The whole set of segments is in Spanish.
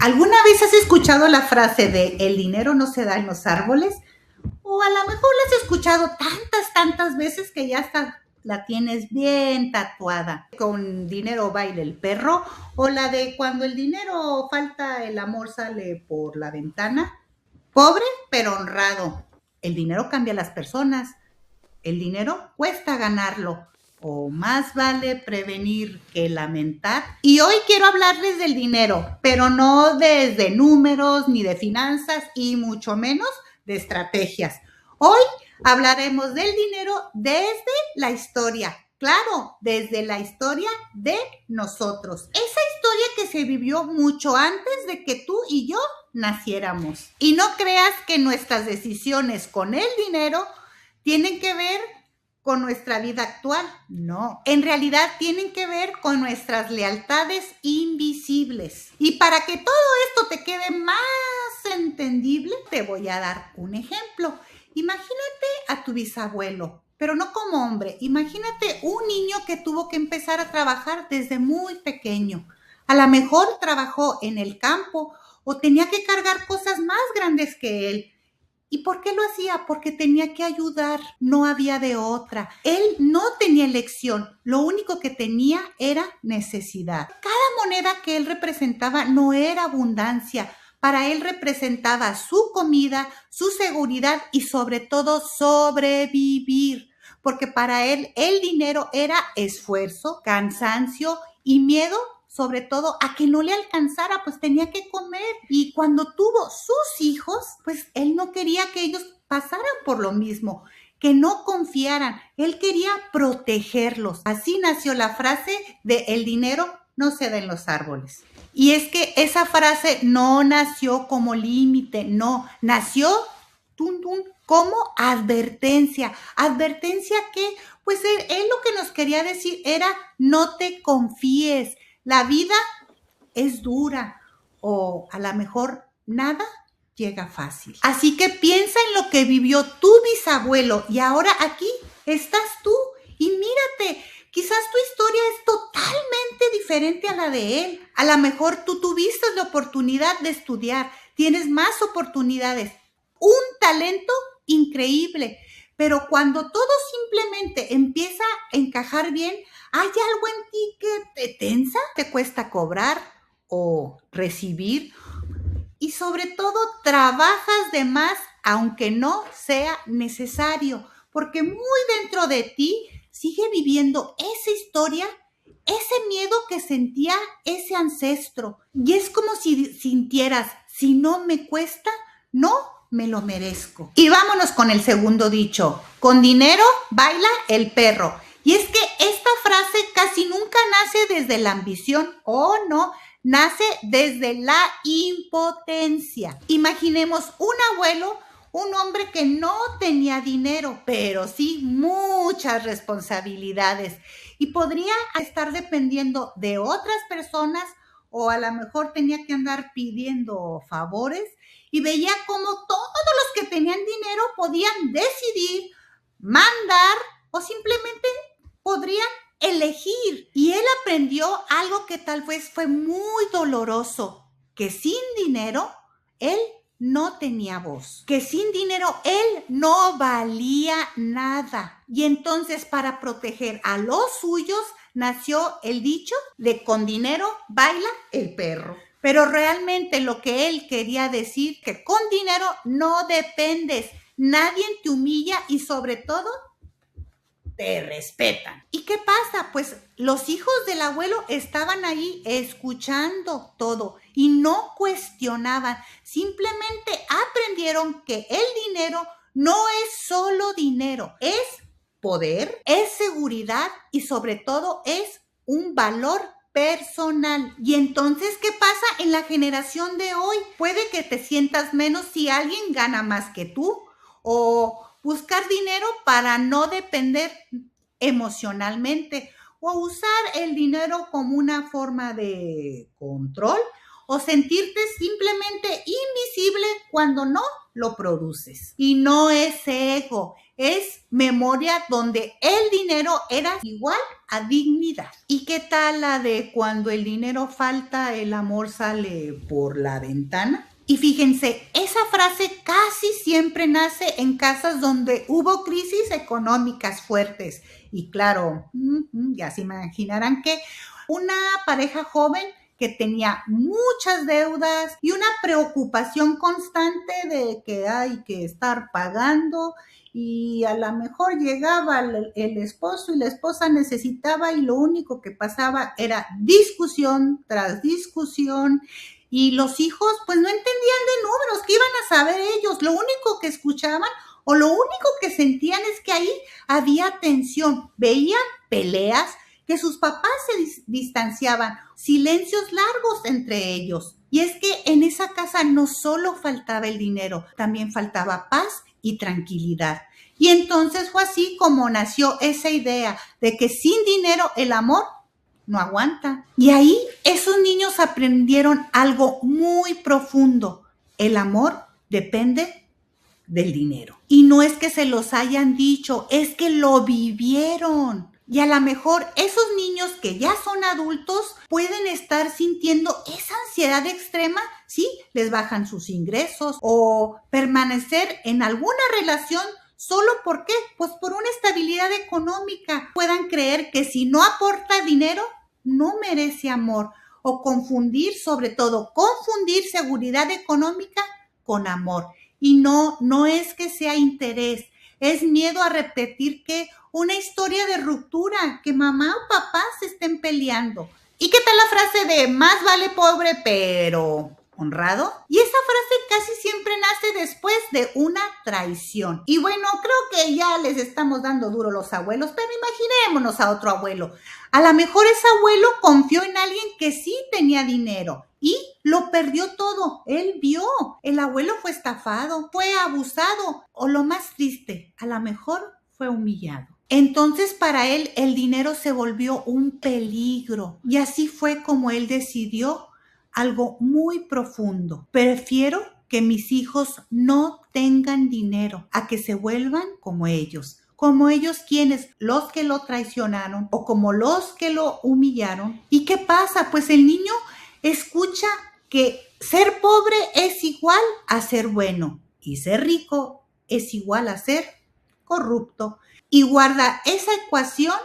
¿Alguna vez has escuchado la frase de el dinero no se da en los árboles? O a lo mejor la has escuchado tantas veces que ya hasta la tienes bien tatuada. Con dinero baila el perro, o la de cuando el dinero falta, el amor sale por la ventana. Pobre pero honrado. El dinero cambia a las personas. El dinero cuesta ganarlo. O más vale prevenir que lamentar. Y hoy quiero hablarles del dinero, pero no desde números ni de finanzas y mucho menos de estrategias. Hoy hablaremos del dinero desde la historia. Claro, desde la historia de nosotros. Esa historia que se vivió mucho antes de que tú y yo naciéramos. Y no creas que nuestras decisiones con el dinero tienen que ver con nuestra vida actual. No, en realidad tienen que ver con nuestras lealtades invisibles. Y para que todo esto te quede más entendible, te voy a dar un ejemplo. Imagínate a tu bisabuelo, pero no como hombre. Imagínate un niño que tuvo que empezar a trabajar desde muy pequeño. A lo mejor trabajó en el campo o tenía que cargar cosas más grandes que él. ¿Y por qué lo hacía? Porque tenía que ayudar, no había de otra. Él no tenía elección, lo único que tenía era necesidad. Cada moneda que él representaba no era abundancia, para él representaba su comida, su seguridad y sobre todo sobrevivir, porque para él el dinero era esfuerzo, cansancio y miedo, sobre todo a que no le alcanzara, pues tenía que comer. Y cuando tuvo sus hijos, pues él no quería que ellos pasaran por lo mismo, que no confiaran. Él quería protegerlos. Así nació la frase de el dinero no se da en los árboles. Y es que esa frase no nació como límite, no, nació como advertencia. ¿Advertencia qué? Pues él lo que nos quería decir era no te confíes. La vida es dura o a lo mejor nada llega fácil. Así que piensa en lo que vivió tu bisabuelo y ahora aquí estás tú y mírate, quizás tu historia es totalmente diferente a la de él. A lo mejor tú tuviste la oportunidad de estudiar, tienes más oportunidades, un talento increíble, pero cuando todo simplemente empieza a encajar bien, ¿hay algo en ti que te tensa? ¿Te cuesta cobrar o recibir? Y sobre todo, trabajas de más aunque no sea necesario, porque muy dentro de ti sigue viviendo esa historia, ese miedo que sentía ese ancestro. Y es como si sintieras, si no me cuesta, no me lo merezco. Y vámonos con el segundo dicho, con dinero baila el perro. Y es que esta frase casi nunca nace desde la ambición, no, nace desde la impotencia. Imaginemos un abuelo, un hombre que no tenía dinero, pero sí muchas responsabilidades y podría estar dependiendo de otras personas o a lo mejor tenía que andar pidiendo favores y veía como todos los que tenían dinero podían decidir, mandar o simplemente podrían elegir. Y él aprendió algo que tal vez fue muy doloroso, que sin dinero él no tenía voz, que sin dinero él no valía nada. Y entonces para proteger a los suyos nació el dicho de con dinero baila el perro. Pero realmente lo que él quería decir, que con dinero no dependes, nadie te humilla y sobre todo te respetan. ¿Y qué pasa? Pues los hijos del abuelo estaban ahí escuchando todo y no cuestionaban, simplemente aprendieron que el dinero no es solo dinero, es poder, es seguridad y sobre todo es un valor personal. Y entonces, ¿qué pasa en la generación de hoy? Puede que te sientas menos si alguien gana más que tú o buscar dinero para no depender emocionalmente o usar el dinero como una forma de control o sentirte simplemente invisible cuando no lo produces. Y no es ego, es memoria donde el dinero era igual a dignidad. ¿Y qué tal la de cuando el dinero falta, el amor sale por la ventana? Y fíjense, esa frase casi siempre nace en casas donde hubo crisis económicas fuertes. Y claro, ya se imaginarán que una pareja joven que tenía muchas deudas y una preocupación constante de que hay que estar pagando, y a lo mejor llegaba el esposo y la esposa necesitaba y lo único que pasaba era discusión tras discusión, y los hijos pues no entendían de números, ¿qué iban a saber ellos? Lo único que escuchaban o lo único que sentían es que ahí había tensión, veían peleas, que sus papás se distanciaban, silencios largos entre ellos. Y es que en esa casa no solo faltaba el dinero, también faltaba paz y tranquilidad. Y entonces fue así como nació esa idea de que sin dinero el amor no aguanta. Y ahí esos niños aprendieron algo muy profundo. El amor depende del dinero. Y no es que se los hayan dicho, es que lo vivieron. Y a lo mejor esos niños que ya son adultos pueden estar sintiendo esa ansiedad extrema si les bajan sus ingresos o permanecer en alguna relación solo ¿por qué? Pues por una estabilidad económica. Puedan creer que si no aporta dinero, no merece amor, o confundir, sobre todo, confundir seguridad económica con amor. Y no es que sea interés, es miedo a repetir que una historia de ruptura, que mamá o papá se estén peleando. ¿Y qué tal la frase de más vale pobre pero honrado? Y esa frase casi siempre nace después de una traición. Y bueno, creo que ya les estamos dando duro los abuelos, pero imaginémonos a otro abuelo. A lo mejor ese abuelo confió en alguien que sí tenía dinero y lo perdió todo. Él vio, el abuelo fue estafado, fue abusado, o lo más triste, a lo mejor fue humillado. Entonces para él el dinero se volvió un peligro, y así fue como él decidió algo muy profundo. Prefiero que mis hijos no tengan dinero a que se vuelvan como ellos. Como ellos, quienes, los que lo traicionaron o como los que lo humillaron. ¿Y qué pasa? Pues el niño escucha que ser pobre es igual a ser bueno y ser rico es igual a ser corrupto, y guarda esa ecuación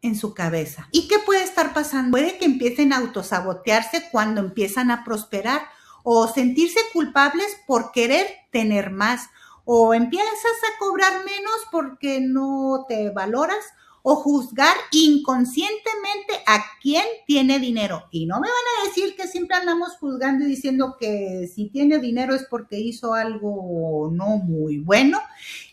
en su cabeza. ¿Y qué puede estar pasando? Puede que empiecen a autosabotearse cuando empiezan a prosperar, o sentirse culpables por querer tener más, o empiezas a cobrar menos porque no te valoras, o juzgar inconscientemente a quien tiene dinero. Y no me van a decir que siempre andamos juzgando y diciendo que si tiene dinero es porque hizo algo no muy bueno.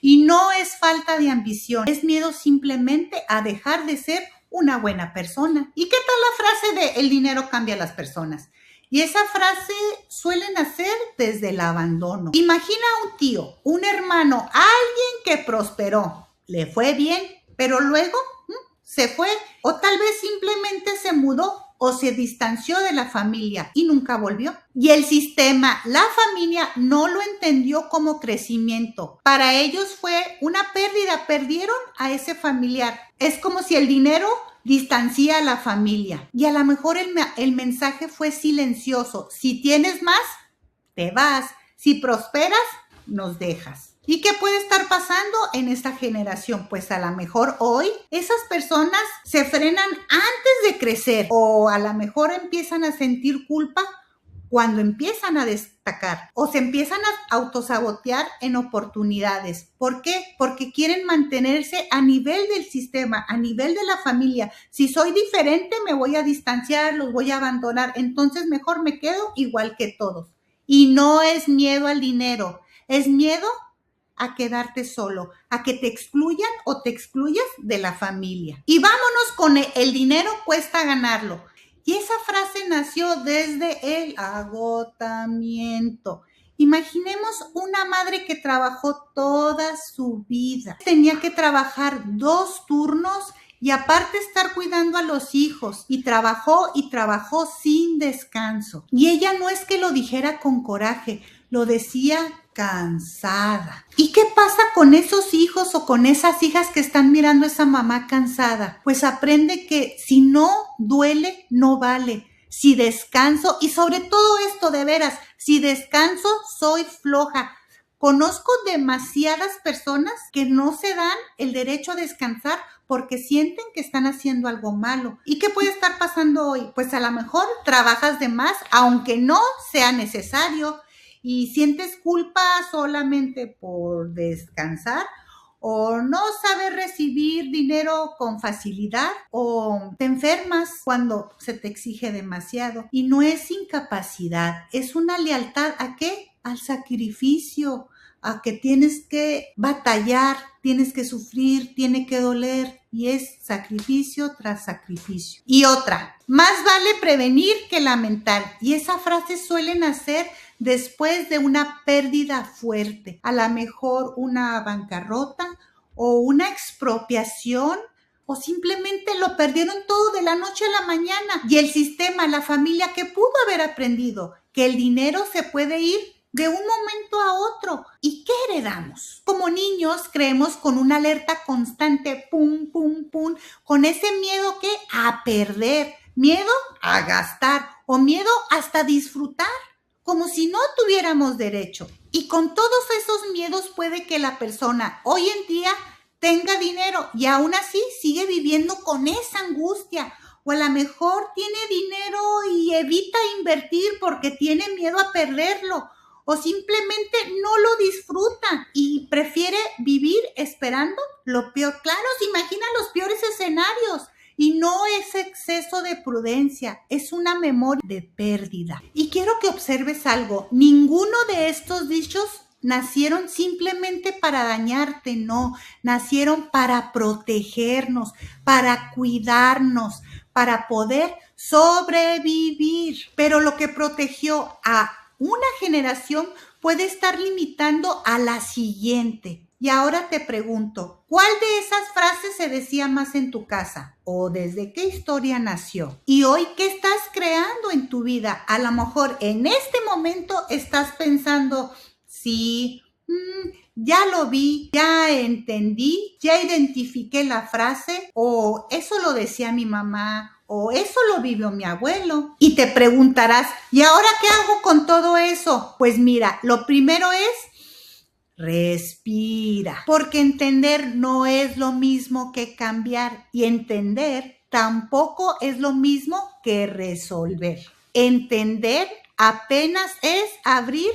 Y no es falta de ambición, es miedo simplemente a dejar de ser una buena persona. ¿Y qué tal la frase de el dinero cambia a las personas? Y esa frase suele nacer desde el abandono. Imagina a un tío, un hermano, alguien que prosperó, le fue bien, pero luego se fue, o tal vez simplemente se mudó o se distanció de la familia y nunca volvió. Y el sistema, la familia, no lo entendió como crecimiento. Para ellos fue una pérdida, perdieron a ese familiar. Es como si el dinero distancia a la familia. Y a lo mejor el mensaje fue silencioso. Si tienes más, te vas. Si prosperas, nos dejas. ¿Y qué puede estar pasando en esta generación? Pues a lo mejor hoy esas personas se frenan antes de crecer, o a lo mejor empiezan a sentir culpa cuando empiezan a destacar, o se empiezan a autosabotear en oportunidades. ¿Por qué? Porque quieren mantenerse a nivel del sistema, a nivel de la familia. Si soy diferente, me voy a distanciar, los voy a abandonar, entonces mejor me quedo igual que todos. Y no es miedo al dinero, es miedo a quedarte solo, a que te excluyan o te excluyas de la familia. Y vámonos con el dinero cuesta ganarlo. Y esa frase nació desde el agotamiento. Imaginemos una madre que trabajó toda su vida. Tenía que trabajar 2 turnos y aparte estar cuidando a los hijos, y trabajó sin descanso. Y ella no es que lo dijera con coraje, lo decía cansada. ¿Y qué pasa con esos hijos o con esas hijas que están mirando a esa mamá cansada? Pues aprende que si no duele, no vale. Si descanso, y sobre todo esto de veras, si descanso, soy floja. Conozco demasiadas personas que no se dan el derecho a descansar porque sienten que están haciendo algo malo. ¿Y qué puede estar pasando hoy? Pues a lo mejor trabajas de más, aunque no sea necesario, y sientes culpa solamente por descansar, o no sabes recibir dinero con facilidad, o te enfermas cuando se te exige demasiado. Y no es incapacidad, es una lealtad ¿a qué? Al sacrificio, a que tienes que batallar, tienes que sufrir, tiene que doler, y es sacrificio tras sacrificio. Y otra, más vale prevenir que lamentar, y esa frase suele nacer después de una pérdida fuerte, a lo mejor una bancarrota o una expropiación, o simplemente lo perdieron todo de la noche a la mañana, y el sistema, la familia, que pudo haber aprendido que el dinero se puede ir de un momento a otro. ¿Y qué heredamos? Como niños creemos con una alerta constante, pum, pum, pum, con ese miedo que a perder, miedo a gastar o miedo hasta disfrutar, como si no tuviéramos derecho. Y con todos esos miedos puede que la persona hoy en día tenga dinero y aún así sigue viviendo con esa angustia. O a lo mejor tiene dinero y evita invertir porque tiene miedo a perderlo. O simplemente no lo disfruta y prefiere vivir esperando lo peor. Claro, se imagina los peores escenarios. Y no es exceso de prudencia, es una memoria de pérdida. Y quiero que observes algo, ninguno de estos dichos nacieron simplemente para dañarte, no, nacieron para protegernos, para cuidarnos, para poder sobrevivir. Pero lo que protegió a una generación puede estar limitando a la siguiente. Y ahora te pregunto, ¿cuál de esas frases se decía más en tu casa? ¿O desde qué historia nació? Y hoy, ¿qué estás creando en tu vida? A lo mejor en este momento estás pensando, sí, ya lo vi, ya entendí, ya identifiqué la frase, o eso lo decía mi mamá, o eso lo vivió mi abuelo. Y te preguntarás, ¿y ahora qué hago con todo eso? Pues mira, lo primero es respira, porque entender no es lo mismo que cambiar, y entender tampoco es lo mismo que resolver. Entender apenas es abrir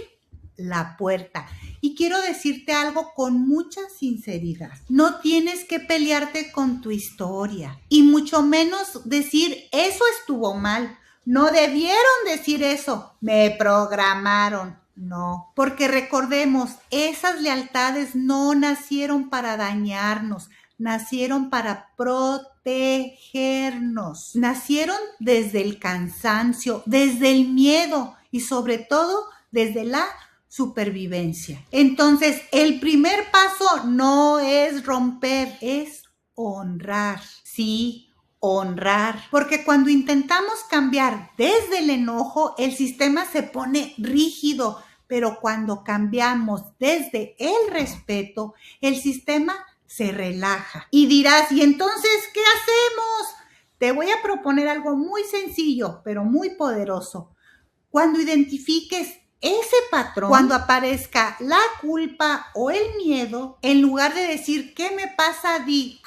la puerta. Y quiero decirte algo con mucha sinceridad. No tienes que pelearte con tu historia, y mucho menos decir, eso estuvo mal. No debieron decir eso, me programaron. No, porque recordemos, esas lealtades no nacieron para dañarnos, nacieron para protegernos. Nacieron desde el cansancio, desde el miedo y sobre todo desde la supervivencia. Entonces, el primer paso no es romper, es honrar. Sí, honrar, porque cuando intentamos cambiar desde el enojo, el sistema se pone rígido, pero cuando cambiamos desde el respeto, el sistema se relaja. Y dirás, ¿y entonces qué hacemos? Te voy a proponer algo muy sencillo, pero muy poderoso. Cuando identifiques ese patrón, cuando aparezca la culpa o el miedo, en lugar de decir, ¿qué me pasa? Di,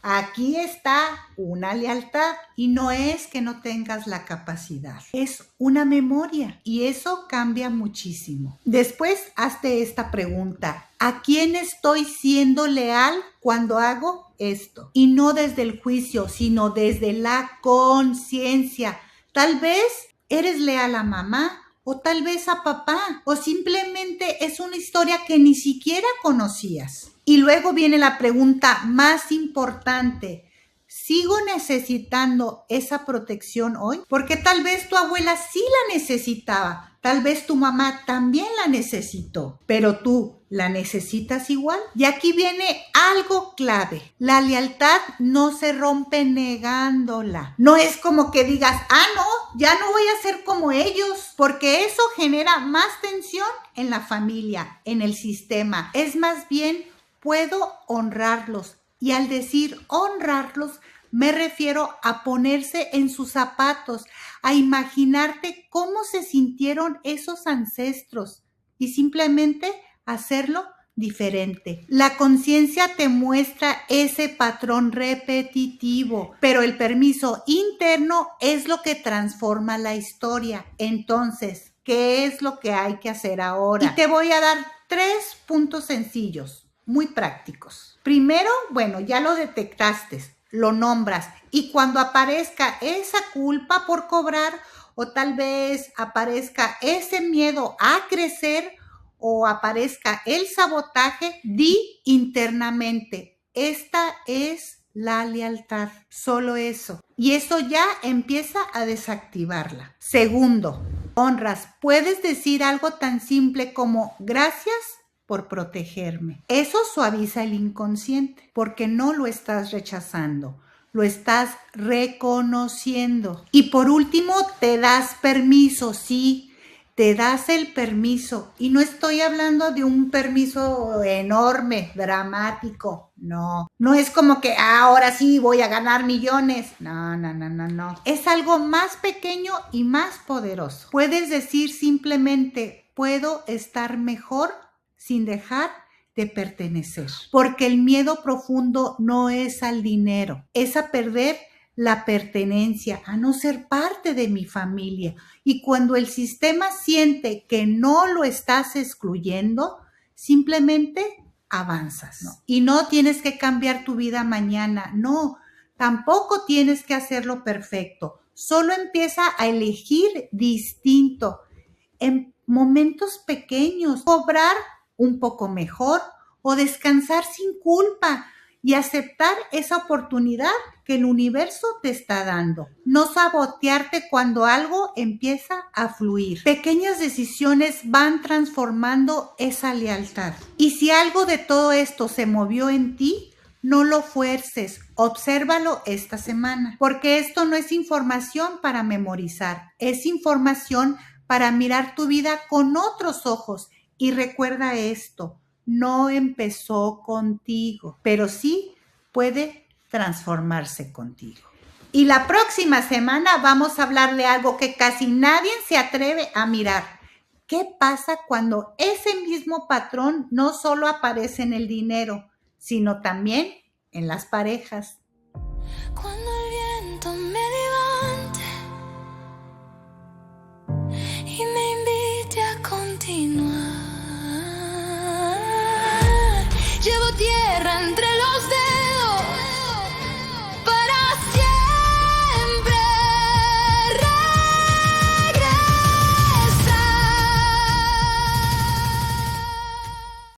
aquí está una lealtad, y no es que no tengas la capacidad, es una memoria, y eso cambia muchísimo. Después, hazte esta pregunta, ¿a quién estoy siendo leal cuando hago esto? Y no desde el juicio, sino desde la conciencia. Tal vez eres leal a mamá, o tal vez a papá, o simplemente es una historia que ni siquiera conocías. Y luego viene la pregunta más importante, ¿sigo necesitando esa protección hoy? Porque tal vez tu abuela sí la necesitaba, tal vez tu mamá también la necesitó, pero tú ¿La necesitas igual? Y aquí viene algo clave. La lealtad no se rompe negándola. No es como que digas, no, ya no voy a ser como ellos, porque eso genera más tensión en la familia, en el sistema. Es más bien, puedo honrarlos. Y al decir honrarlos, me refiero a ponerse en sus zapatos, a imaginarte cómo se sintieron esos ancestros y simplemente hacerlo diferente. La conciencia te muestra ese patrón repetitivo, pero el permiso interno es lo que transforma la historia. Entonces, ¿qué es lo que hay que hacer ahora? Y te voy a dar 3 puntos sencillos, muy prácticos. Primero, bueno, ya lo detectaste, lo nombras, y cuando aparezca esa culpa por cobrar, o tal vez aparezca ese miedo a crecer, o aparezca el sabotaje, di internamente, esta es la lealtad, solo eso. Y eso ya empieza a desactivarla. Segundo, honras. Puedes decir algo tan simple como gracias por protegerme. Eso suaviza el inconsciente porque no lo estás rechazando, lo estás reconociendo. Y por último, te das permiso, sí. Te das el permiso, y no estoy hablando de un permiso enorme, dramático, no es como que ahora sí voy a ganar millones, no, es algo más pequeño y más poderoso. Puedes decir simplemente, puedo estar mejor sin dejar de pertenecer, porque el miedo profundo no es al dinero, es a perder la pertenencia, a no ser parte de mi familia. Y cuando el sistema siente que no lo estás excluyendo, simplemente avanzas. No. Y no tienes que cambiar tu vida mañana, no, tampoco tienes que hacerlo perfecto. Solo empieza a elegir distinto en momentos pequeños, cobrar un poco mejor o descansar sin culpa y aceptar esa oportunidad que el universo te está dando. No sabotearte cuando algo empieza a fluir. Pequeñas decisiones van transformando esa lealtad. Y si algo de todo esto se movió en ti, no lo fuerces, obsérvalo esta semana, porque esto no es información para memorizar, es información para mirar tu vida con otros ojos. Y recuerda esto, no empezó contigo, pero sí puede transformarse contigo. Y la próxima semana vamos a hablar de algo que casi nadie se atreve a mirar. ¿Qué pasa cuando ese mismo patrón no solo aparece en el dinero, sino también en las parejas? Cuando el viento me levante y me invite a continuar.